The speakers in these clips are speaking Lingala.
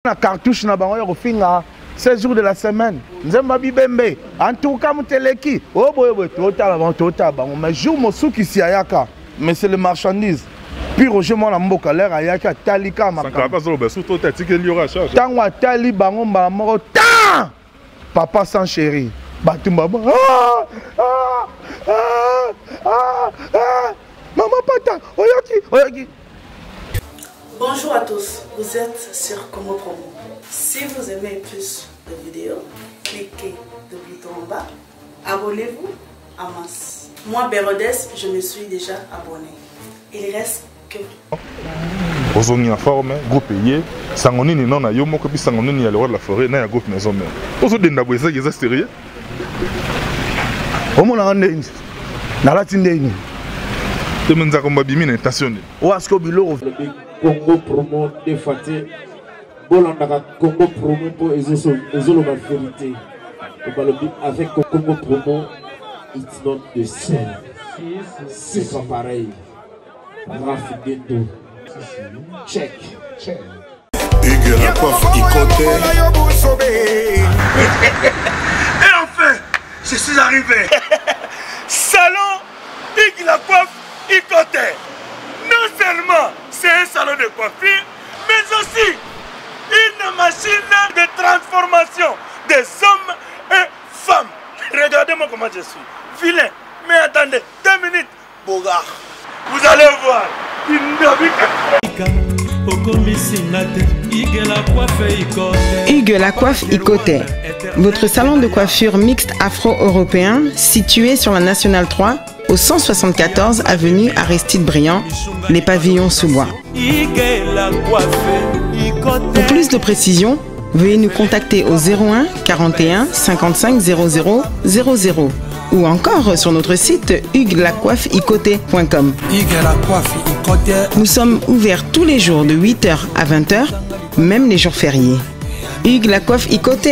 La cartouche na bango yoko finga 16 jours de la semaine. Nzemba bibembe. En tout cas muteleki. Oh boy tota bango. Mais jour mosuki si ayaka. Mais c'est le marchandise. Puis Roger mon mboka l'air ayaka talika makamba. Ça pas sur surtout tati que liora charge. Tangwa tali bango mbala moko ta. Papa sans chéri. Batumba. Maman pata. Oyaki. Bonjour à tous, vous êtes sur Congo Promo. Si vous aimez plus de vidéos, cliquez le bouton en bas, abonnez-vous à masse. Moi, Bérodès, je me suis déjà abonné. Il reste que vous. Ozongi en forme, groupe payé, sangonini non na yo moko bi sangonini ya le roi de la forêt na ya groupe maison mère. Ozo denda boza yeza sérieux. Omona ndeni. Nalati ndeni. Temenza ko mabimi na intention. Oasko biloko Congo Promo défaté. Bolanda Congo Promo pour ezolo la vérité. Avec Congo Promo, it's not the same. C'est pas pareil. Rafideto. Check. Hugues la coiffe Ikote. Et enfin, je suis arrivé. Salon Hugues la coiffe Ikote. Non seulement c'est un salon de coiffure, mais aussi une machine de transformation des hommes et femmes. Regardez-moi comment je suis. Vilain. Mais attendez, 2 minutes. Bogart. Vous allez voir. Hugues la coiffe Ikote. Votre salon de coiffure mixte afro-européen situé sur la Nationale 3 au 174 avenue Aristide Briand, les pavillons sous bois. Pour plus de précisions, veuillez nous contacter au 01 41 55 00 00 ou encore sur notre site hugueslacoiffeikote.com. Nous sommes ouverts tous les jours de 8h à 20h, même les jours fériés. Hugues la coiffe Ikote,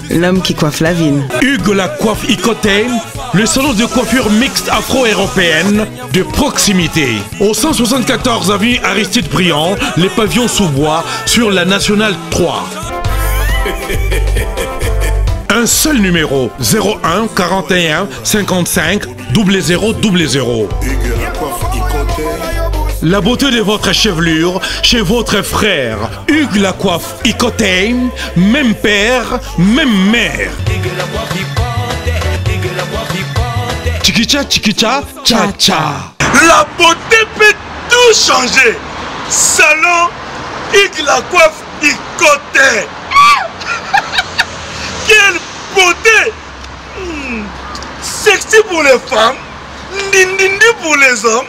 l'homme qui coiffe la ville. Hugues la coiffe Ikote, le salon de coiffure mixte afro-européenne de proximité. Au 174 avenue Aristide Briand, les pavillons sous bois sur la Nationale 3. Un seul numéro, 01 41 55 00 00. La beauté de votre chevelure chez votre frère. Hugues la coiffe Ikote, même père, même mère. Chikicha, chikicha, cha cha. La beauté peut tout changer. Salon Hugues la coiffe Ikote. Quelle beauté! Sexy pour les femmes, dindindi pour les hommes.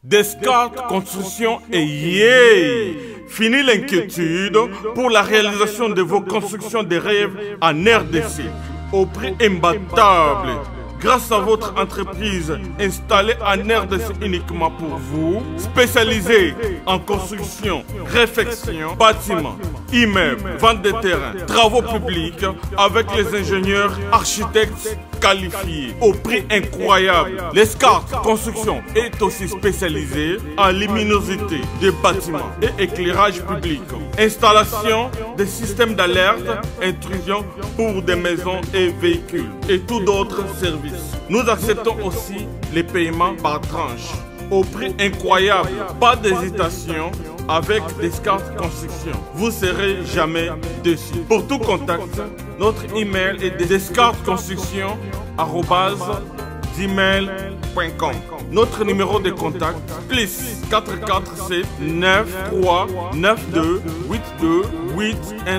Descartes Construction et yay! Fini l'inquiétude pour la réalisation de vos constructions de rêves en RDC au prix imbattable. Grâce à votre entreprise installée en RDC uniquement pour vous, spécialisée en construction, réfection, bâtiments, immeubles, vente de terrains, travaux publics, avec les ingénieurs architectes qualifiés au prix incroyable. Descartes Construction est aussi spécialisée en luminosité des bâtiments et éclairage public, installation des systèmes d'alerte, intrusion pour des maisons et véhicules et tout d'autres services. Nous acceptons aussi les paiements par tranche au prix incroyable. Pas d'hésitation avec Descartes Construction. Vous serez jamais déçus. Pour tout contact, notre email est descartesconstruction@gmail.com. Notre numéro de contact plus 447 93 92 82 813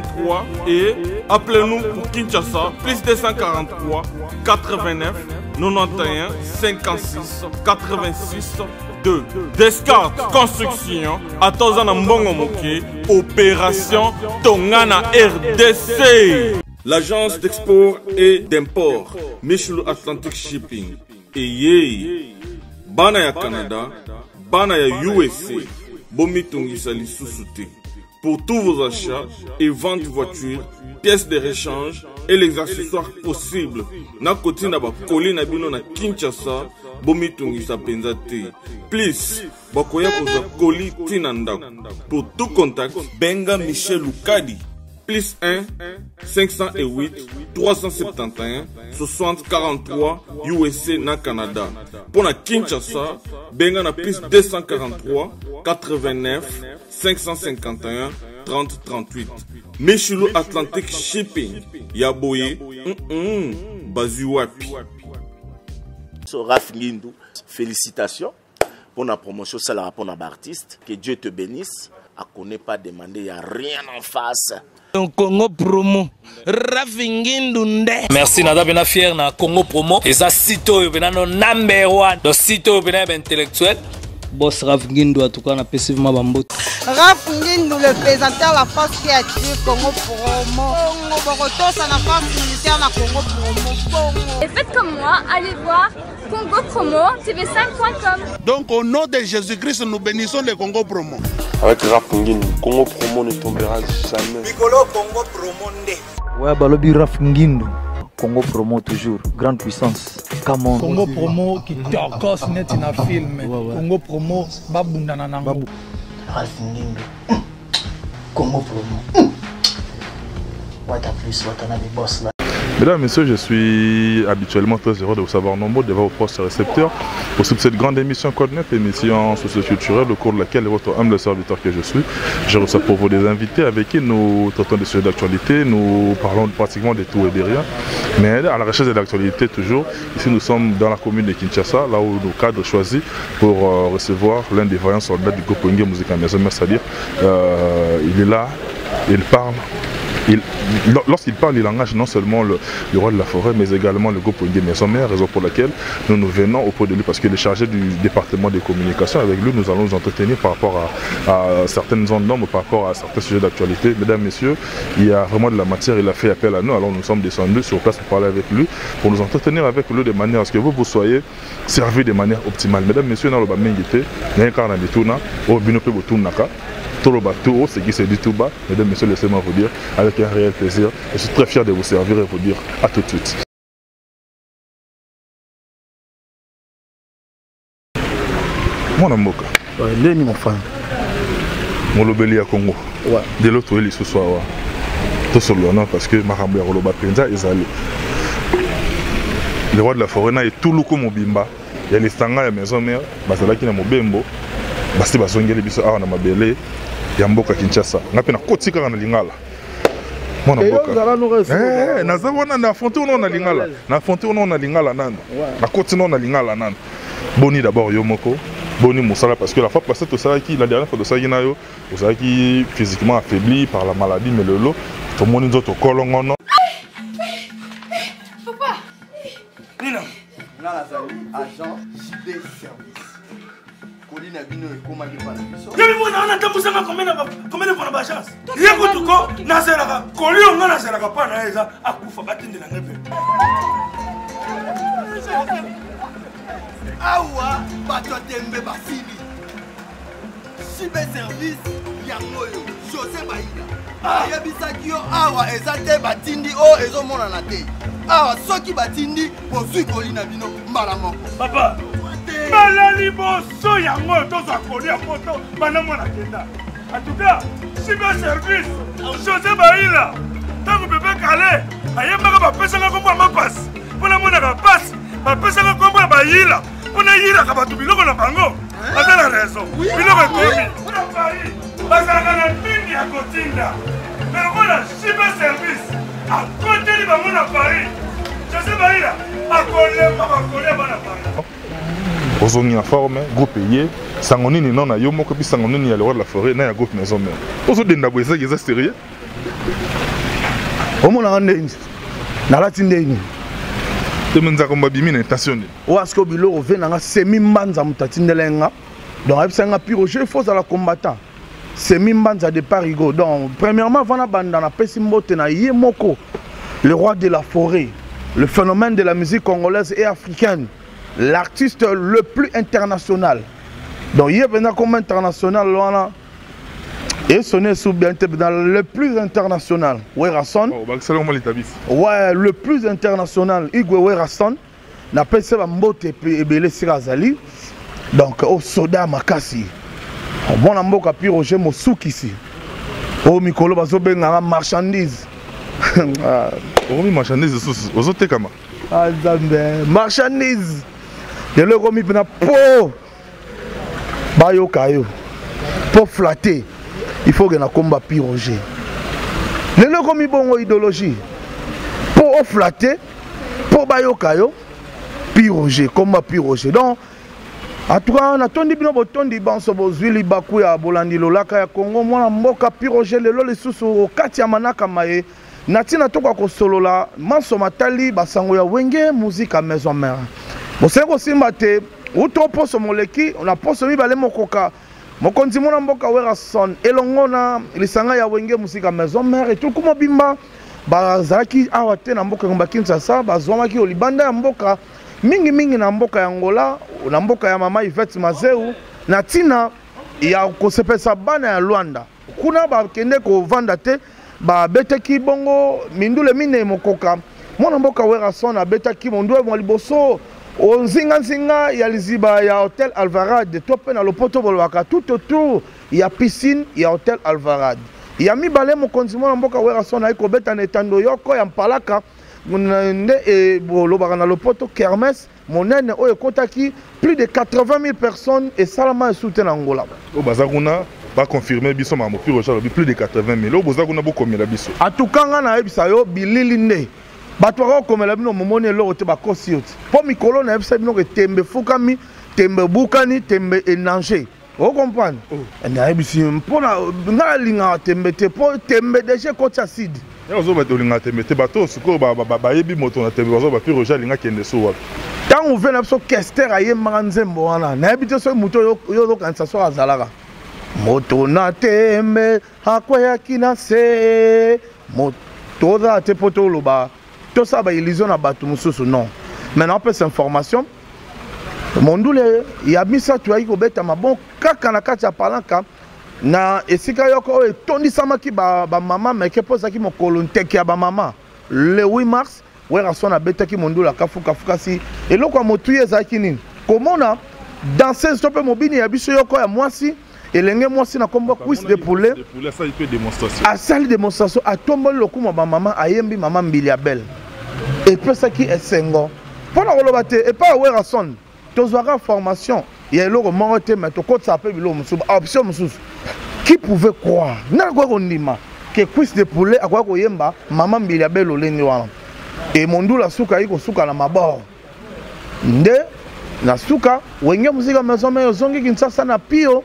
et appelez-nous pour Kinshasa plus 243 89 91 56 86 2. Descartes Construction à Tozana Mbongo Moké, opération Tongana RDC. L'agence d'export et d'import Michel Atlantic Shipping et yé bana ya Canada, bana ya USA, bomi tongisa lisusu te. Pour tous vos achats et ventes de voitures, pièces de rechange et les accessoires possibles. Na koti na ba koli na bino na Kinshasa bomitungisa penza te. Please, bakoya kozwa koli tina ndako. Pour tout contact, benga Michel Lukadi. Plus 1 508 371 60 43 USA na Canada. Pour la Kinshasa, benga na plus 243 89 551 30 38. Michelo Atlantic Shipping. Yaboye, Bazuapi. Raf Ngindou, félicitations pour la promotion, c'est la rapport d'artiste. Que Dieu te bénisse. À connaît pas demander, il n'y a rien en face. Congo Promo, Raf Ngindou nde. Merci, nada bena fier na Congo Promo. Et ça, sito bena no number one. Donc sito bena intellectuel. Boss Raf Ngindou, en tout cas, on a passivement bambou. Raf Ngindou, le présentateur de la force créative Congo Promo. Borotos à la force militaire de Congo Promo. Et faites comme moi, allez voir Congo Promo, tv5.com. Donc au nom de Jésus-Christ, nous bénissons le Congo Promo. Avec Raf Ngindou, Congo Promo ne tombera jamais. Piccolo Congo Promo nde. Ouais, balobi Raf Ngindou. Congo Promo toujours, grande puissance. Come on. Congo Promo qui torcos net na film. Congo Promo babundana nango. Raf Ngindou. Congo Promo. What a plus, what a boss là. Mesdames, Messieurs, je suis habituellement très heureux de vous savoir nombreux, de vos postes récepteurs pour cette grande émission Code 9, émission socio-culturelle au cours de laquelle votre humble serviteur que je suis, je reçois pour vous des invités avec qui nous traitons des sujets d'actualité, nous parlons pratiquement de tout et de rien, mais à la recherche de l'actualité toujours. Ici nous sommes dans la commune de Kinshasa, là où nos cadres choisis pour recevoir l'un des vaillants soldats du groupe Wenge Musica Maison Mère, c'est-à-dire il est là, il parle. Lorsqu'il parle, il engage non seulement le roi de la forêt, mais également le groupe Wenge Maison Mère, raison pour laquelle nous venons auprès de lui, parce qu'il est chargé du département des communications. Avec lui, nous allons nous entretenir par rapport à certaines zones d'ombre, par rapport à certains sujets d'actualité. Mesdames, Messieurs, il y a vraiment de la matière, il a fait appel à nous, alors nous sommes descendus sur place pour parler avec lui, pour nous entretenir avec lui de manière à ce que vous soyez servis de manière optimale. Mesdames, Messieurs, dans le Bamengité, il y a un carnet de Tuna, au Binope Botunaka. Tout le bateau, ce qui se dit tout bas, mesdames, messieurs, laissez-moi vous dire avec un réel plaisir. Je suis très fier de vous servir et vous dire à tout de suite. Mon amoka. Leni mon frère. Mon lobeli à Congo. Ouais. De l'autre côté, ce soir. Tout sur le nom parce que Marambo ya Roloba Penza est allé. Le roi de la forêt na et tout le comme Mobimba. Il y a les stanga ya maison mère, basala qui na Mobembo. Basti bazongeli biso awa na mabele ya mboka Kinshasa ngape na kotika na lingala mona mboka naza wana na fontaine na lingala na fontaine na lingala nando na kotina na lingala nando boni d'abord yo moko boni musala parce que la fois passée tout ça qui la dernière fois de ça qui na yo ça qui physiquement affaibli par la maladie mais lelo to moni nzoto kolongono papa Nina ngala zali agent JB service. Yemi mwana ana tambusanga combien de chance. Yeko tuko nazeraka kolio nga nazeraka pa na eza akufa batindela ngepe. Awa bato tembe basili. Sibe service yangoyo José Baïda. Yebisaki yo awa eza te batindi o ezomona na te. Awa soki batindi bozwi kolina bino mbala moko. Papa balali boso yango toza kolia moto bana mwana kenda. En tout cas, Cyber Service, José Baïla, tant que bébé calé, ayemaka bapesanga kombo ma passe. Pona mona ka passe, bapesanga kombo Baïla. Pona yira ka batu biloko na bango. Ata la raison. Biloko ekomi. Pona Paris, bazalaka na mingi ya kotinda. Mais voilà, Cyber Service, à côté de bango na Paris. José Baïla, akolé bana Paris. Ozongi en forme, groupe payé, sangonini non na yo moko bi sangonini ya le roi de la forêt na ya groupe maison mère. Ozo denda boisa yeza sérieux. Omona ndeni. Na lati ndeni. Temenza komba bimi na intention. O asko biloko venanga semi mbanza mutatindelenga. Donc absanga piro je faut à la combattant. Semi mbanza de Parigo. Donc premièrement vana banda na pesi mbote na ye moko. Le roi de la forêt, le phénomène de la musique congolaise et africaine. L'artiste le plus international. Donc il y a bien comme international là et sonné sous bien dans le plus international. Ouais Rasson. Oh, bah, ouais, le plus international Igwe Werasson. na pese ba mbote ebele sika azali donc au soda makasi bon mboka pi Roger Mosuki ici au mikolo bazo benga marchandise omi marchandise sous ozote kama azambe marchandise de le komi pena po bayo kayo pour flatter il faut que na combat pi Roger le komi bongo idéologie pour flatter pour bayo kayo pi Roger combat pi Roger donc en tout cas, on a tondi bino botondi banso bozwili baku ya bolandi lolaka ya Congo mwana mboka pi Roger lelo lisusu kati ya manaka maye natina toka ko solola manso matali basango ya wenge musique à maison mère boseko simba te uto poso moleki on a poso mi bale mokoka mokonzi mwana mboka wera son elongona lisanga ya wenge musique à maison mère et tout kuma bimba bazaki awate na mboka ngomba Kinshasa bazwamaki olibanda ya mboka mingi na mboka ya Angola na mboka ya mama Yvette Mazeu na tina ya kosepesa bana ya Luanda kuna bakende ko vanda te ba beteki bongo mindule mine mokoka mwana mboka wera son abetaki mondwe mo liboso onzinga ya liziba ya Hotel Alvarade tope na lopoto bolwaka tout autour ya piscine ya Hotel Alvarade ya mibale mokonzi mwana mboka wera son ayiko beta na etando yoko ya mpalaka nde bolobaka na lopoto kermesse monene oyo ekotaki plus de 80 000 personnes et salama soutien na Angola o bazakuna ba confirmer biso ma mopi Roger plus de 80 000 o bozakuna bokomela biso atukanga na ebisa yo bilili nde bato bakomela bino momoni eloko te bakosi yo te po mikolo na ebisa bino ke tembe fukami tembe bukani tembe enange o comprendre na ebisi mpona nga linga tembe te po tembe déjà koti acide ozo ba tolinga tembe te bato siko ba yebi moto na tembe ozo ba pi Roger linga kende so wapi tant on veut na biso kester aye manzembo wana na ebite so muto yo kanisa so azalaka moto na tembe akwaya kinase moto da te poto loba to sa ba illusion na batu mususu non maintenant on peut cette information mondule ya misa tu ayi ko beta mabon kaka na kati ya palanka na esika yoko etondisamaki ba mama meke pozaki mokolo nteki ya ba mama le 8 mars wera sona betaki mondula kafuka si eloko ya motu ezaki nini komona danser stop mobini ya biso yoko ya mwasi elenge mwasi na kombo cuisse de poulet ça il fait démonstration asali démonstration atomboli lokuma ba mama ayembi mama mbili ya belle epesaki esengo mpona koloba te epa wera son tozwaka formation ya eloko moko te mais tokotisa mpe biloko mosusu option mosusu qui pouvait croire nana kwa kondima que cuisse de poulet akwa koyemba mama mbili ya belle olenge wana e mondula suka yiko suka na maboro nde na suka wenge muzika maison meyo zongi Kinshasa na pio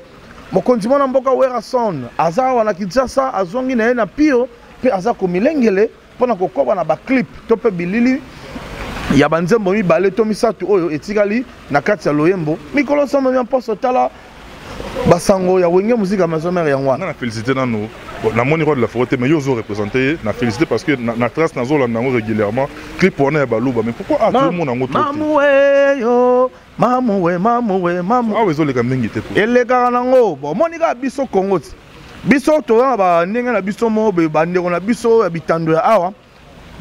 mokonzi mwana mboka wera son aza wana Kinshasa azongi na ye na pio pe aza komilengele mpona kokoba na baclip to pe bilili ya banzembo mibale to misatu oyo etikali na kati ya loyembo mikolo somo ya poso tala basango ya wenge muzika maison mère ya ngwana na félicité nano na moni roi de la forêt mais yo zo représenter na félicité parce que na trace na zo la nango régulièrement clip on est baluba mais pourquoi tout le monde en mamu ah wezo le kamngi te ko ele ka nango bon monika biso Congo biso to na ba ndenge na biso mo be bandeko na biso ya bitando ya awa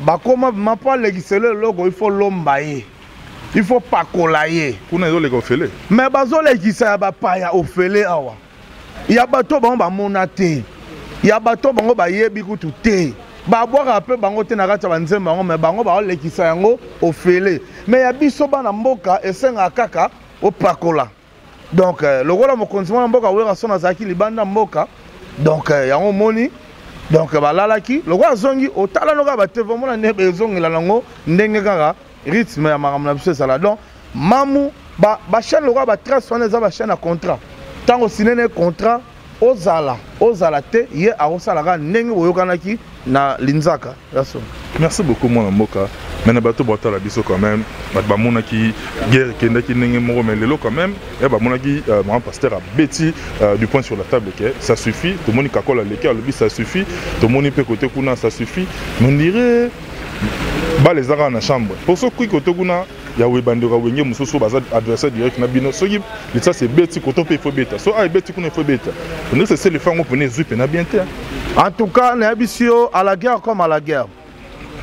bakoma mapa legisele logo il faut lombaye il faut pas coller kuna zo le ofele mais bazo legisa ya bapaya ofele awa ya bato bango ba monate ya bato bango ba yebi kutu te ba boka pe bango te na kati banzemba bango mais bango ba lekisa yango ofele mais ya biso bana mboka esenga kaka opakola donc lokola mokonzi mwana mboka wera sona zaki libanda mboka donc yango moni donc balalaki lokola zongi otala noka batevo mona ne bezongela nango ndenge kaka rythme ya makambo na biso ezala donc mamu bachaîne lokola batrace wana eza bachaîne ya contrat ntango sinene contrat ozala te ye akosalaka ndenge boyokanaki na linzaka yaso merci beaucoup mwana mboka mena bato botala biso quand même bato bamonaki guerre ekendaki ndenge moko mais lelo quand même ya bamonaki mama pasteur abeti du point sur la table que ça suffit tomoni kakola leki alobi ça suffit tomoni mpe kote kuna ça suffit mais on dirait bale ezaka na chambre pour so kui kote kuna ya webandeka wenge mususu baza adversaire direct na bino soki ça c'est beti koto pe faut beta so ay beti kuna faut beta on dirait c'est le fango pone zupe na bien te en tout cas na bisio à la guerre comme à la guerre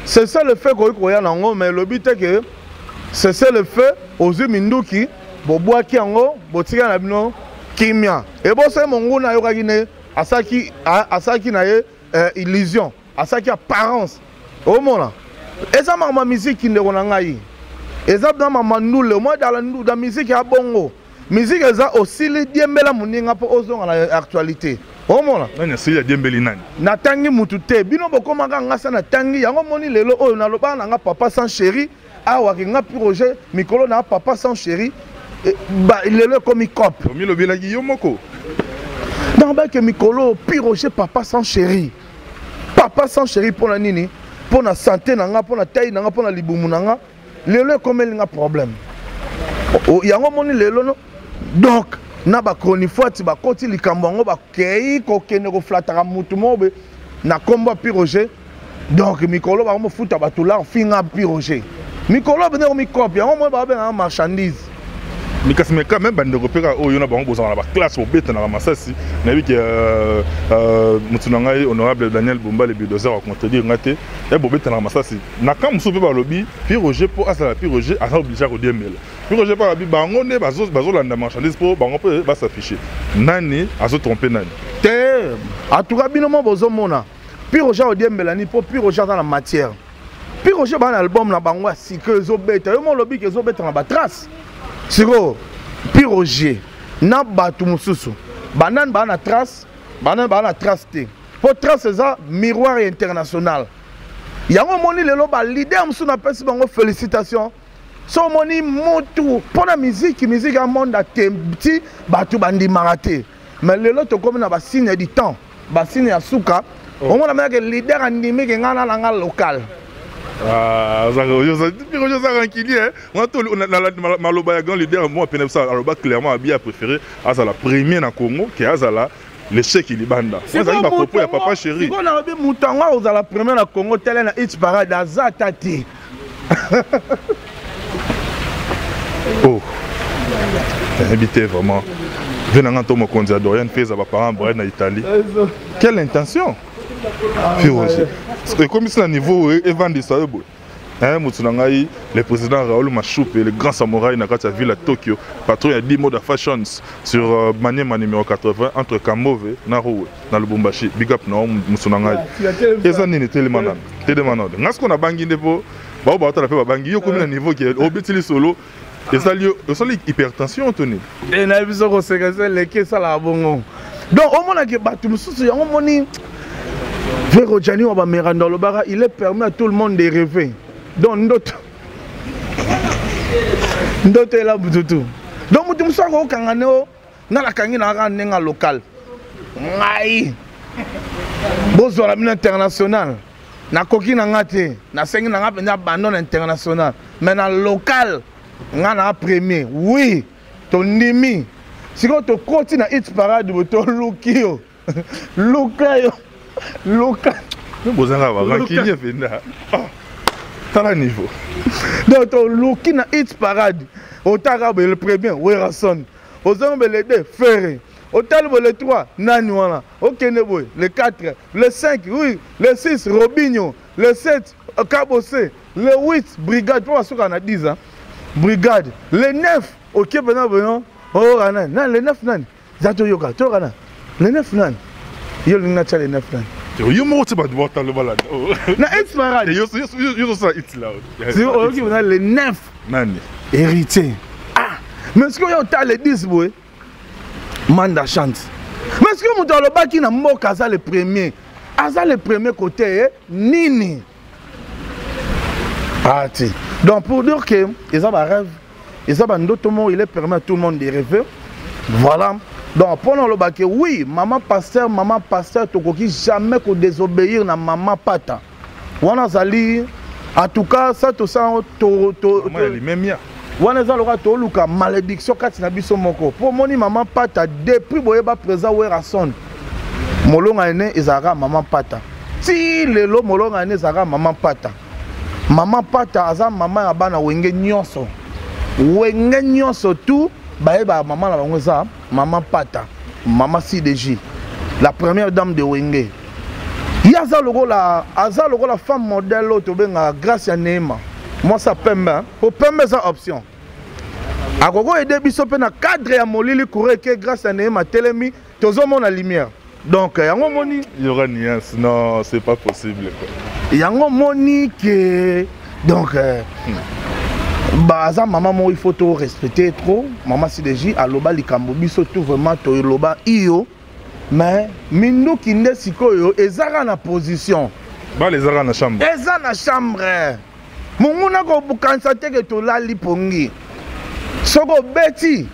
c'est ça le fait qu'on y a nango mais le but est que cessez le feu ozwi minduki bobwaki yango botika na bino kimia ebosa monguna yokaki ne asaki na ye illusion asaki apparence omona eza mama musique ndeko na ngai eza dans mama ndule moi dans la musique ya bongo musique eza osili diembela muninga po ozonga na actualité omona nani asili ya diembeli nani na tangi mutu te bino bokomaka ngasa na tangi yango moni lelo oyo na loba na nga papa sans chéri awa ki nga projet mikolo na papa sans chéri ba lelo komi cop mi lobelaki yo moko dans ba ke mikolo piroger papa sans chéri pour la nini pour la santé nanga pour la taille nanga pour la libumu nanga lelo komeli nga problème yango moni lelo no donc na ba chronifoati ba koti likambo ngo ba kei ko kene ko flataka mutu mobe na komba piroger donc mikolo ba mo futa ba tola finga piroger mikolo bene ko mikopia yango mo ba benga marchandise mikasi meka même bandeko peka oyo na bango bozana ba classe au beta na masasi na bi ke mutu na ngai honorable Daniel Bumba le bulldozer a contredire ngate e bobeta na masasi na kam so pe ba lobi piroger pour asala piroger asa obligé ko diemela piroger pa bi bango ne bazo landa marchandise pour bango pe ba s'afficher nani azo tromper nani te atuka bino mo bozo mona piroger o diemela ni pour piroger dans la matière piroger ba na album na bango asike zo beta yo mo lobi ke zo beta na ba trace siko piroger na batu mususu banan ba na trace te po trace eza miroir international yango moni lelo ba leader musu na pesi bango félicitations so moni motu pona musique ya monde atemti batu bandimaka te mais lelo tokomi na ba signe du temps ba signe ya suka omona meke leader andimi ke ngana na nga local piroger ça rankini moi tout maloba ya grand leader moi pene ça aloba clairement bien préféré azala premier na Congo qui azala l'échec libanda moi ça ba propos ya papa chéri on a bi mutanga ozala premier na Congo tele na hit parade azata te oh invité vraiment venant to mokonzi Dorian Feza ba parents boy na Italie quelle intention piroger c'est comme ça niveau evandi ça boy Mutsunangai, le président Raoul Machoupe, le grand samouraï dans la ville à Tokyo, patron il y a 10 mots de fashions sur Maniema numéro 80 entre Kamove et Naroué dans le Bumbashi. Big up non Mutsunangai. Et ça n'est tellement tellement. Est-ce qu'on a bangé des pots? Bah on va faire bangé. Yo comme un niveau qui est au bétili solo. Et ça lieu hypertension Tony. Et na biso ko sekese le ke sala bongo. Donc au moins que batu mususu yango moni Véro Gianni on va meranda le bara, il est permis à tout le monde de rêver. Donc ndoto ela bututu donc mutu musako okangane o na la kangi na ka nenga local ngai bozo la mine international na koki na ngate na sengi na ngapenda bandon international mais na local nga na premier oui to ndimi siko to koti na hit parade to lukio lukayo luka bozanga ba rankini fenda à niveau. Donc, looking na hit parade. Au Tarabe le premier, Werrason. Aux hommes les deux, Ferré. Au Talbo le 3, Nanywana. Au Keneboy, le 4, le 5, oui, le 6, Robinho. Le 7, Kabose. Le 8, Brigade. Pour ce qu'on a 10 ans. Brigade. Le 9, ok, ben, oh, Rana. Non, le 9, nan. Zato Yoga, tu Rana. Le 9, nan. Yo, le 9, nan. You mo tu ba botar le balade. Na hit parade. You so hit là. C'est OK on a le 9 nani héritier. Ah, mais est-ce que yo ta le 10 boy? Manda chante. Mais est-ce que muto le baki na mboka za le premier? Aza le premier côté nini? Ah ti. Donc pour dire que ils ont un rêve, ils ont un autre mot, il est permis à tout le monde de rêver. Voilà. Donc, pendant le bac, oui, maman pasteur, tu jamais qu'on désobéir na maman pata. Wana zali, en tout cas, ça, tout ça, wana zalora to luka malédiction kati na biso moko. Pour moni maman pata, depuis boyeba présent Werrason. Molonga ene ezara maman pata. Si lelo molonga ene ezara maman pata. Maman pata aza maman ya bana wenge nyonso. Wenge nyonso tout. Baeba maman la bango za maman pata maman CDJ la première dame de Wenge yaza logo la femme modèle to benga grâce à Neema moi ça pembe pour pembe ça option akoko aider biso pe na cadre ya molili courir que grâce à Néma Telemi tozomo na lumière donc yango moni il y aura nuance non c'est pas possible quoi yango moni que donc baza maman mo il faut tout respecter trop maman CDJ aloba likambo biso tout vraiment to loba iyo mais mindu kinde sikoyo ezaka na position ba les ara na chambre eza na chambre munguna ko bukansa teke to lali pongi soko beti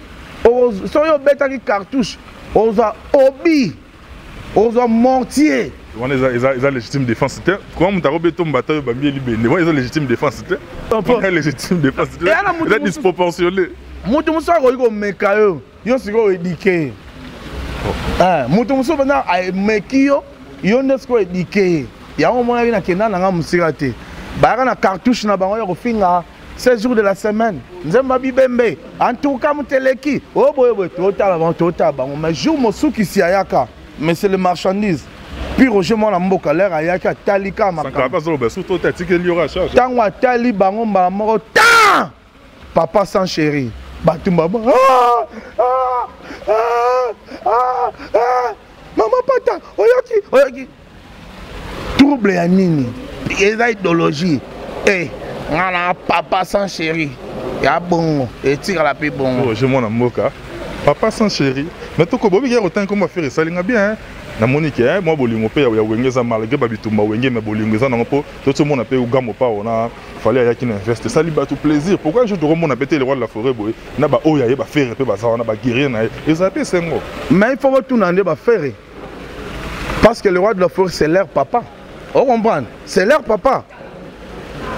soyo betaki cartouche oza obi oza mortier on est légitime défense c'était comment on t'a robé ton bataille bambi libéré moi ils ont légitime défense c'était on est légitime défense c'était c'est disproportionné mutu muso ko meka yo siko éduqué mutu muso bana meki yo nesko éduqué ya au moins na kenda na musika te ba na cartouche na bango ya ko finga 16 jours de la semaine nzemba bibembe en tout cas muteleki oboye tota bango mais jour mosuki si ayaka mais c'est le marchandise puis Roger mona mboka l'air ayaka talika makamba pas zo beso to tati ke liora charge tango atali bango mbala moko ta papa sans chéri batumba maman pata oyoki trouble ya nini eza idéologie ngana papa sans chéri ya bongo etira la pe bongo je mona mboka papa sans chéri mais to ko bobi ya autant comment faire ça linga bien na monique moi bolingo pe ya wengeza malgré babitumba wenge mais bolingo za na po to mona pe ugamo pa ona fallait ya kina investe ça liba tout plaisir pourquoi je dois mona péter le roi de la forêt boy na ba oya ye ba faire pe ba za na ba guerrier na et ça pe sengo mais il faut retourner ba faire parce que le roi de la forêt c'est leur papa on comprend c'est leur papa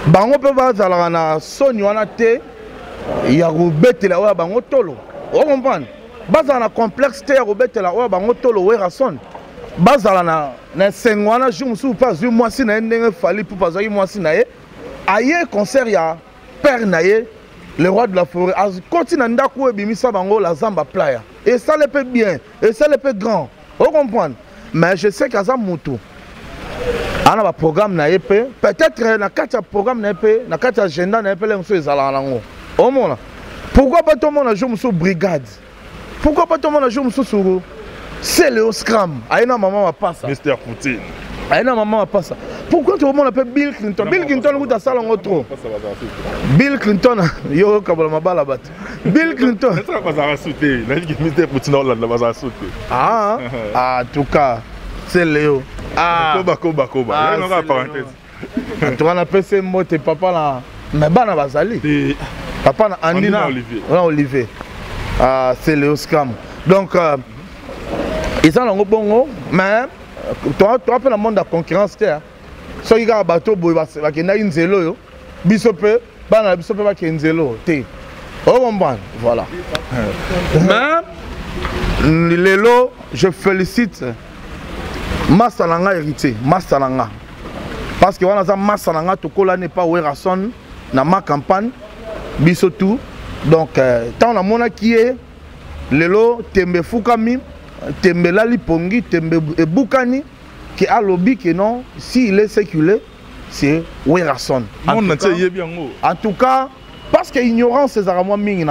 bango pe bazala na soni wana te ya robetela oya bango tolo on comprend bazala na complexe te ya robetela oya bango tolo wera son bazala na sengwana jour musu pas jour mwasi na ndenge fali pour pas mwasi na ye aye concert ya père na ye le roi de la forêt az continue ndako ebimisa bango la zamba playa et ça le peut bien et ça le peut grand on comprend mais je sais qu'aza mutu ana ba programme na EP peut-être na kati programme na EP na kati agenda na EP le muso ezala nango omona pourquoi pas tout le monde a joué muso brigade pourquoi pas tout le monde a joué muso suru c'est le scrum aina maman va pas ça Mr Poutine aina maman va pas ça pourquoi tout le monde appelle Bill Clinton kuta sala ngo trop Bill Clinton yo kabola mabala bat Bill Clinton ça va ça sauter na dit Mr Poutine on la va sauter en tout cas c'est Léo koba il y a une parenthèse tu vas appeler ce mot tes papa là mais bana bazali papa na Andina Olivier c'est Léo Scam donc ils ont un bongo mais toi peu le monde de concurrence te so il y a bateau boy ba kena inzelo yo bisope bana bisope ba kenzelo te on comprend voilà mais lelo je félicite Massalanga héritier, Massalanga. Parce que voilà, Massalanga, Tokola n'est pas Werason, dans ma campagne, bisotou. Donc, tant la mona qui est, Lelo, Tembe Fukami, Tembe Lali Pongi, Tembe Boukani, qui a lobby que non, s'il est séculé, c'est Werason. En tout cas, parce que l'ignorance, c'est à moi, mais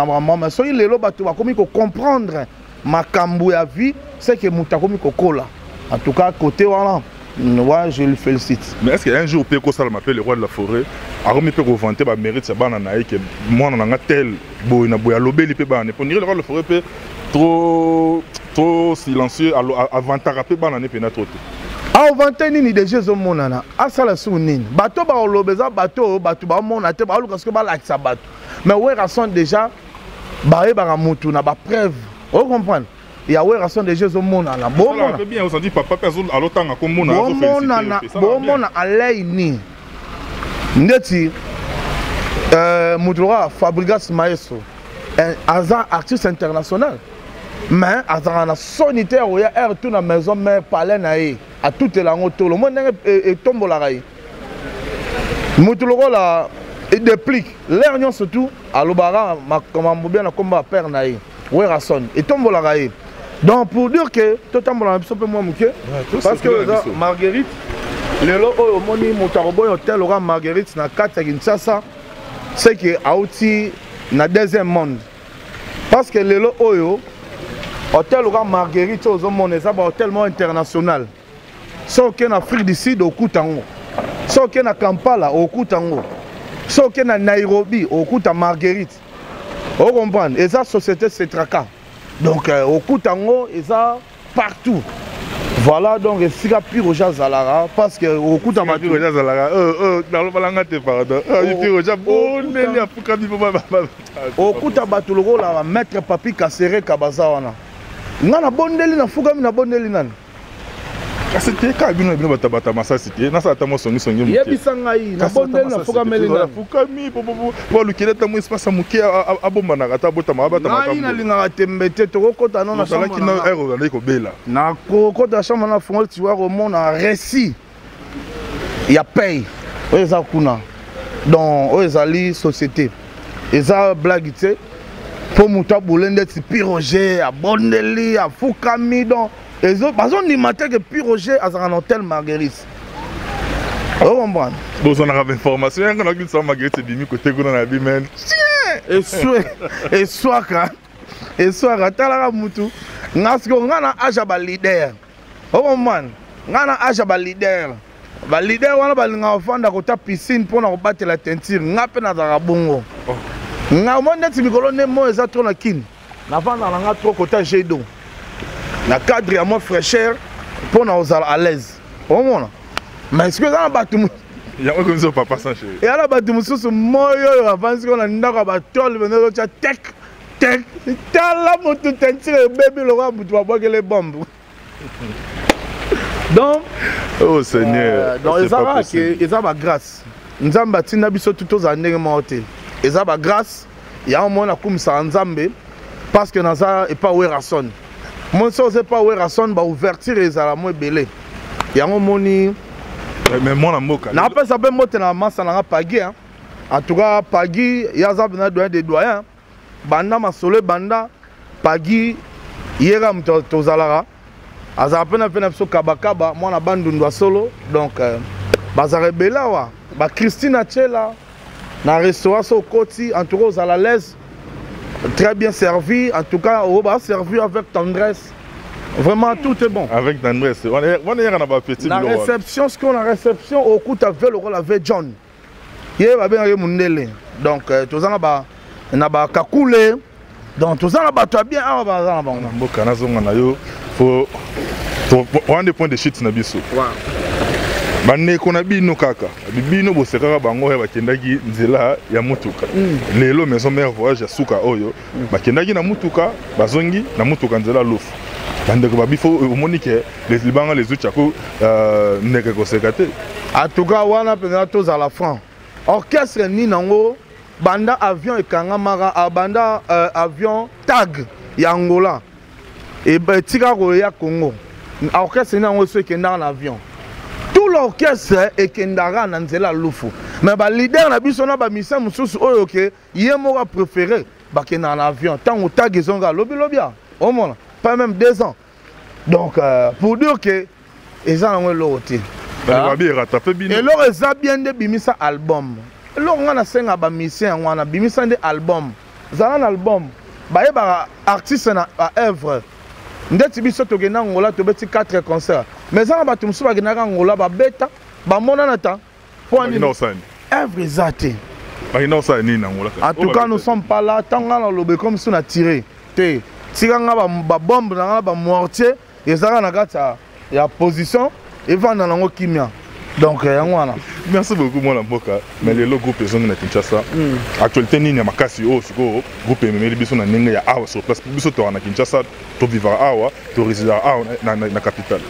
si Lelo, tu vas comprendre ma cambou à vie, c'est que Moutakomi Kokola. En tout cas, côté voilà, ouais, je le félicite. Mais est-ce qu'un jour, Péco Sal m'appelle le roi de la forêt, Aromi peut vanter ma mérite, c'est ban anaï que moi on a tel boy na boy lobé li pe ban. Pour dire le roi de la forêt peut trop silencieux avant taper ban anaï pe na trop. Ah vanter ni de Jésus monana. Ah ça la sounine. Bateau ba lobeza bateau ba mona te ba lu parce que ba la sa bateau. Mais ouais raison déjà ba e ba mutu na ba preuve. On comprend. Il y a une raison de Jésus au monde. Bon, on bien, on dit papa personne à l'autant comme mon bon à l'aïni. Ndeti Moudroa Fabregas Maestro, un hasard artiste international. Mais hasard na sonitaire où il y a air tout la maison mais palais naï à toute la moto le monde est tombe la raï. Moudroa la il déplique l'air surtout à l'obara ma comme bien na combat père naï. Ouais raison et tombe la raï. Donc pour dire que tout le monde est moins mouqué parce que Marguerite, le lot au moni Moutaroboy hôtel aura Marguerite na 4 Kinshasa c'est que auti na deuxième monde parce que lelo oyo hôtel oka Marguerite aux hommes ça ba hôtel international so que en Afrique du Sud au Kutango so que na Kampala au Kutango so que na Nairobi au Kuta Marguerite on comprend et ça société c'est traka donc au Kutango et ça partout. Voilà donc c'est la pire Zalara parce que au coup de pire Zalara dans le balanga te pardon pire bon à fuka mi au coup de batuloko la maître papi kasere kabaza wana ngana bondeli na fuka mi na bondeli nani c'était ka bino bino batabata masasité na sa tamo songi songi yebisa ngai na bondeli na fuka meli na fuka mi po lukele tamo espace muke abomba na kata bota mabata makamu ngai na linga tembete to kota non na sala kina ero na ko bela na kota chama na fongol tu vois au monde en récit il y a paye oza kuna donc ozali société eza blague tu pour muta bolende ti piroger a bondeli a fuka mi donc les autres, parce qu'on dit que puis Roger a un hôtel Marguerite. Vous comprenez? Bon, on a l'information, on a dit que Marguerite est bimi côté qu'on a dit, mais et soit t'as la moutou, on a un leader. Vous comprenez? On a un leader. Le leader, on a un enfant dans piscine pour nous battre la teinture. On a un bongo. On a un mo exactement na kin. Na vendre na trop côté jet d'eau. Na cadre à moi fraîcheur pour nous à l'aise. Au moins. Mais est-ce que ça va tout il y a comme ça papa sans chéri. Et là ba tout mususu moyo avance qu'on a ndaka ba tol venir tia tek tala moto tentire bébé le roi tu vas boire les bombes. Donc oh Seigneur. Donc ils ont grâce. Nzamba tina biso tout aux années monté. Ils ont grâce. Il y a un moment comme ça Nzambe parce que naza et pas Werason. Mon sens c'est pas Werason ba ouverture les ala mo belé. Il y a un moni mais moi la moka. Na pas ça peut monter na massa na pagi hein. En tout cas pagi ya za bina doyen des doyens. Banda masole banda pagi yera mto tozalara. Aza pena pena so kabakaba moi na bandu ndo solo donc bazare bela wa ba Christine Achela na restaurant so koti en tout cas aux à l'aise très bien servi en tout cas on va servir avec tendresse. Vraiment tout est bon. Avec tendresse. On est petit. La réception ce qu'on a réception au coup avec le rôle avec John. Il va bien mundele. Donc tous en ba na ba kakule. Donc tous en ba toi bien ah ba za ba. Mboka na zonga na yo faut prendre des points de chute na biso. Bane kona bino kaka bino bosekaka bango bakendaki nzela ya mutuka lelo maison mère voyage suka oyo bakendaki na mutuka bazongi na mutuka nzela lofu bande ko babifo omonike les libanga les autres chako ndeke ko sekate en tout cas wana pena tous à la franc orchestre ni nango banda avion ekanga mara banda avion tag ya Angola et tika ko ya Congo orchestre ni nango ceux qui dans l'avion. Tout l'orchestre est kendara na nzela lufu. Mais ba leader na biso na ba misa mususu oyo ke yemora préféré ba ke na avion tant au tag zonga lobia. Au moins pas même 2 ans. Donc pour dire que eza na loté. Et leur eza bien de bimisa album. Leur ngana senga ba misien ngana bimisa de album. Zana na album. Ba ye ba artiste na œuvre. Ndeti biso togena ngola tobeti 4 concerts mais ça ba tumsu ba gena ngola ba beta ba mona nata pour every zate ba inosa ni ngola en tout cas nous sommes pas là tant nga lobe comme si on a tiré te tiranga ba bombe na ba mortier et ça na kata ya position et va na ngo kimia donc yangwana merci beaucoup mon mboka mais le groupe ezongi na Kinshasa actualité nini ya makasi o siko groupe memeli biso na ninga ya awa sur place biso to na Kinshasa to vivre awa to résider awa na capitale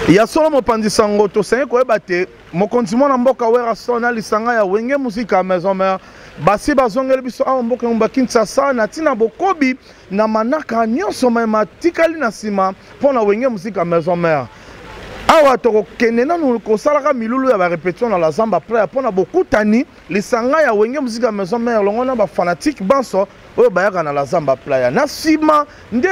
ya solo mopandisa ngo to sengi ko ebate mo continue na mboka wera sona lisanga ya wenge musika maison mère basi bazongeli biso awa mboka ngba Kinshasa na tina bokobi na manaka nyonso ma tikali na sima pona wenge musika maison mère. Awa toko kenena nous kosalaka milulu ya ba répétition na la zamba play pona bokutani lisanga ya wenge musika maison mère longona ba fanatique banso oyo bayaka na la zamba play na sima nde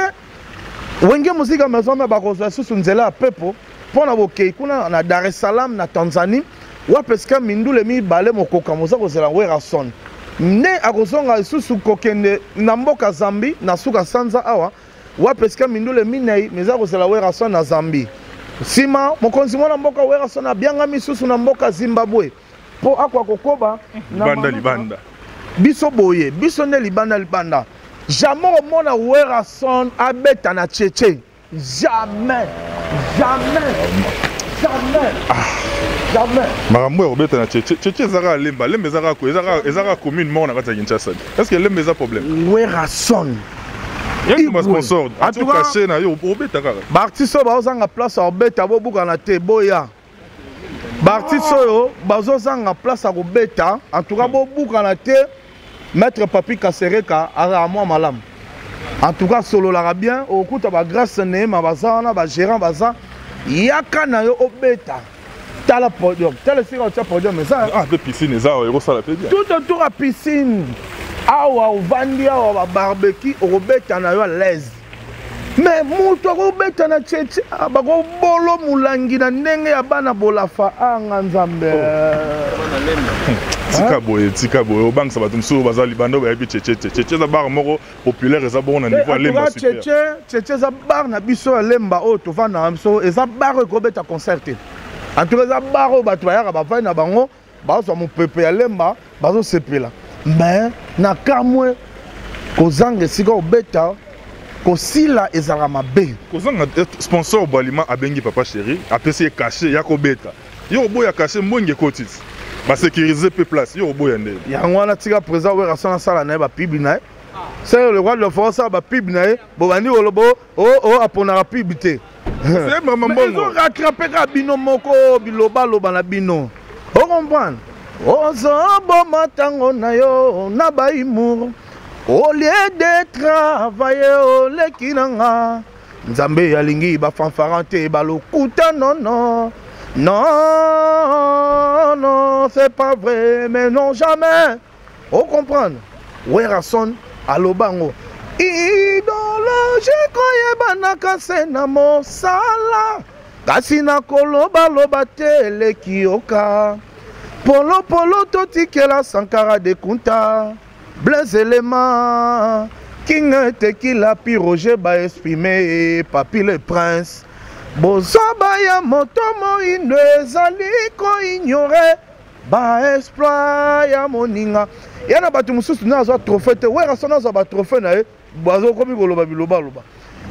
wenge musika maison mère ba kozwa susu nzela ya pepo pona bokei kuna na Dar es Salaam na Tanzanie wa peska mindule mi balé mokoka moza kozela wera son nde akozonga lisusu kokende na mboka Zambie na suka sanza awa wapeska mindule minei meza kozala Werason na Zambie sima mokonzi mwana mboka Werason abianga misusu na mboka Zimbabwe po akwa kokoba na libanda biso boye biso ne libanda jamais omona Werason abeta na Tchétché jamais makambo ya kobeta na Tchétché ezaka lemba ezaka commune moko na kati ya Kinshasa. Est-ce que lemba eza problème? Werason ma sponsor en tout cas c'est na yo obeta kaka baartiste oyo bazozanga place ya kobeta bobukana te boya baartiste oyo bazozanga place ya kobeta en tout cas bobukana te maître Papi Kasereka azala mwa malamu en tout cas sololaka bien okuta bagrâce neyema baza wana bagérant baza yaka na yo obeta tala podium tala esika otia podium eza mpe piscine eza awa ekosala mpe bien tout autour ya piscine awa ovandi awa babarbeki okobeta na yo à l'aise mais moto akobeta na Tchétché bakobolo molangi na ndenge ya bana bolafa anga nzambe tika boye obangisa bato mosusu baza libanda bayebi Tchétché eza bar moko populaire eza bongo na niveau ya lemba Tchétché eza bar na biso ya lemba oyo tovanda biso eza bar oyo ekobeta concert te en tout cas eza bar oyo bato bayaka bavandi na bango bazwa mopepe ya lemba bazosepela mais na kamwe kozanga esika obeta kosila ezalaka mabe kozanga sponsor balima abengi Papa Chéri apesi ye caché ya kobeta yo oboya caché mbonge ekotisi basécuriser pe place yo oboya nde yango wana tika président Werason asala na ye bapibi na ye c'est le roi de la force bapibi na ye bobandi olobo aponaka pibi te ezorattrape ka bino moko bilobaloba na bino ocomprendre ozoboma ntango na yo na baimour au lieu de travailler oleki nanga nzambe alingi bafanfaran te balokuta nono non c'est pas vrai mais non jamais o comprendre Werason alobango idologie koyebanaka se na mosala kasi na kolobaloba te eleki yoka polopolo totikela Sankara de Kunta Blaise Elema King Tekila pi Roger ba exprimer Papi le Prince bozoba ya moto moindo ezali ko ignore ba exploit ya moninga yana bato mosusu na azwa trophée te Werason azwa ba trophée na ye bazokomi koloba biloba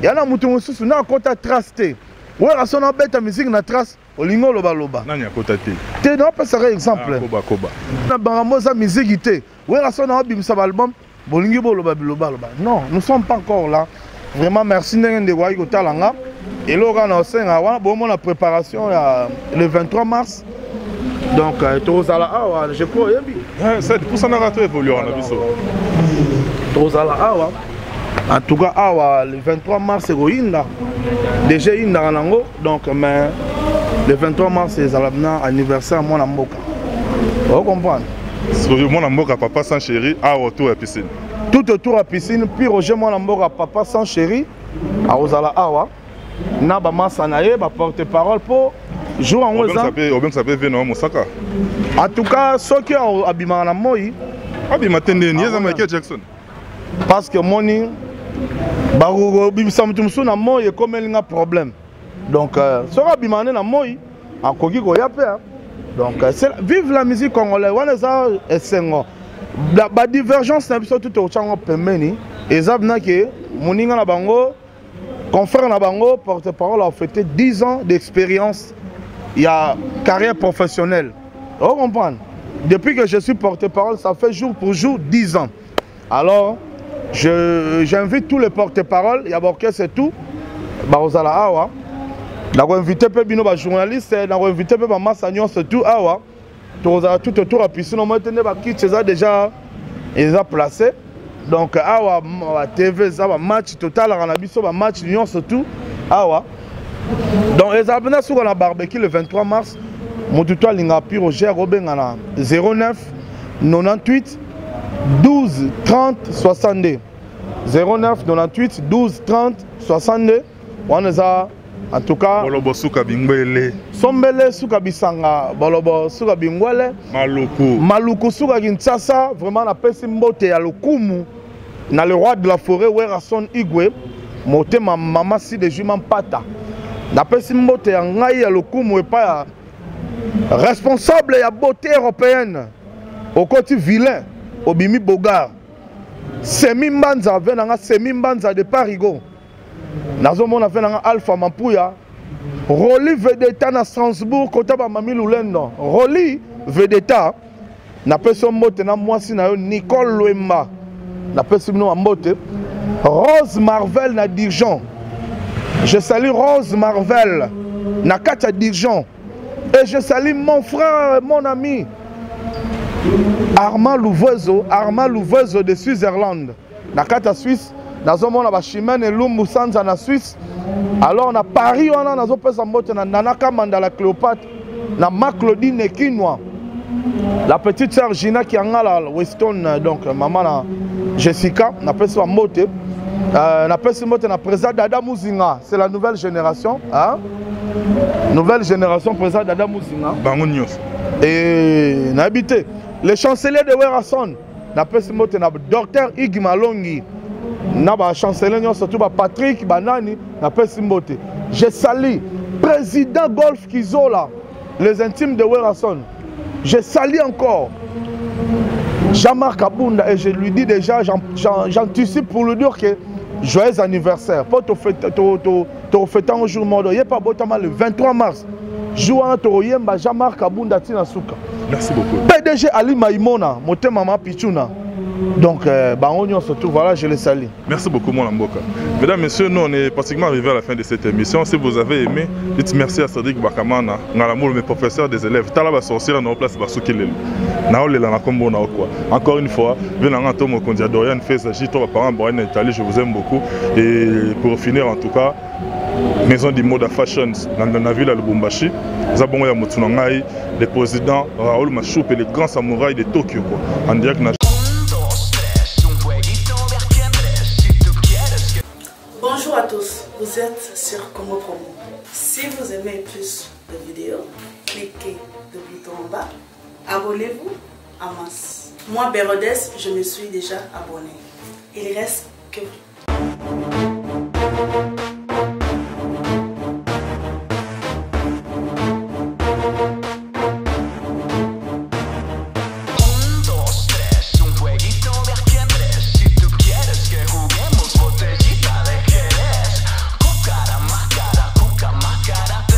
yana mutu mosusu na akota trace te Werason abeta musique na trace olingo loba nani akota te non pas ça exemple koba na bango za musique te Werason abimisa album bolingi boloba biloba non nous sommes pas encore là vraiment merci ndenge wai kotalanga et là on a osenga wana bon la préparation le 23 mars donc tozala awa je crois yebi c'est pour ça na rato évoluer on a biso tozala awa en tout cas awa le 23 mars egoinda déjà inda nango donc mais le 23 mars c'est anniversaire mwana mboka vous comprenez mwana mboka Papa sans chéri awa autour à piscine tout autour à piscine puis Roger mwana mboka Papa sans chéri aozala awa na ba masa na ye ba porte parole pour jour en ça peut venir Mosaka en tout cas ceux qui abimana na moi abima tende ni za Michael Jackson parce que moni ba bimisa mutu musu na moi e comme un problème donc so abimana na moi akoki ko ya pe donc vive la musique congolaise wana za esengo ba divergence na biso tout au chango pemeni ezabna ke moninga na bango confrère na bango porte-parole a fêté 10 ans d'expérience. Il y a carrière professionnelle. Vous comprenez? Depuis que je suis porte-parole, ça fait jour pour jour 10 ans. Alors, j'invite tous les porte-paroles, il y a l'orchestre et tout. Barozala Awa. J'ai invité les journalistes, j'ai invité les massagnos et tout. Awa. Tout autour de la piscine, on a déjà placé. Donc, awa TV, match total, on a vu un match Lyon surtout. Awa. Donc, les abonnés sur la barbecue le 23 mars. Mon tutoie Lingapi Roger Robin 09 98 12 30 62. 09 98 12 30 62. On a En tout cas, bolobo suka bingwele. Sombele suka bisanga, bolobo suka bingwele. Maluku suka Kinshasa, vraiment na pesi mbote ya lokumu. Na le roi de la forêt Werason Igwe, moté ma maman si de jument pata. Na pesi mbote ya ngai ya lokumu et pas responsable ya beauté européenne. Au côté vilain, Obimi Bogar. Semi Mbanza venanga Semi Mbanza de Parigo. Nazomona venanga Alpha Mampuya. Roli Vedeta na Strasbourg kota ba mami Lulendo. Roli Vedeta na peso mbote na mwasi na yo Nicole Luemba. Na peso mno mbote. Rose Marvel na Dijon. Je salue Rose Marvel na Katia Dijon. Et je salue mon frère, mon ami Armand Louvezo de Suisse-Irlande. Na Katia Suisse, nous avons Chimène et Lumbu Sanza na Suisse. Alors na Paris, on a pesa mbote na Nanaka Mandala Cléopâtre, na Ma Claudine Ekinwa. La petite sœur Gina qui a la Weston, donc maman na Jessica, na pesa mbote. Na pesa mbote na président Dada Muzinga, c'est la nouvelle génération, hein? Nouvelle génération président Dada Muzinga. Bangonios. Et na habité le chancelier de Werason, na pesa mbote na docteur Igi Malongi. Na ba chancelier surtout ba Patrick Banani na pesa mbote. Je salue président Golf Kizola, les intimes de Werason. Je salue encore Jean-Marc Abunda et je lui dis déjà, j'anticipe pour lui dire que joyeux anniversaire. Pour te fêter un jour mort, il n'y a pas le 23 mars. Jouant à Jean-Marc Abunda Tinasuka. Merci beaucoup. PDG Ali Maïmona, Moté Mama Pichuna. Donc, on surtout, voilà, je les salue. Merci beaucoup, mon Lamboka. Mesdames, Messieurs, nous on est pratiquement arrivé à la fin de cette émission. Si vous avez aimé, dites merci à Cédric Bakamana, mes professeurs des élèves. Talaba sorcière dans place Basukilel. Encore une fois, Dorian je vous aime beaucoup. Et pour finir, en tout cas, Maison du Moda Fashion dans la ville à Lubumbashi. Zabongo Mutsunangai, le président Raoul Machoup et les grands samouraïs de Tokyo. En direct. Bonjour à tous, vous êtes sur Congo Promo. Si vous aimez plus de vidéos, cliquez le bouton en bas, abonnez-vous en masse. Moi, Bérodès, je me suis déjà abonné. Il reste que vous.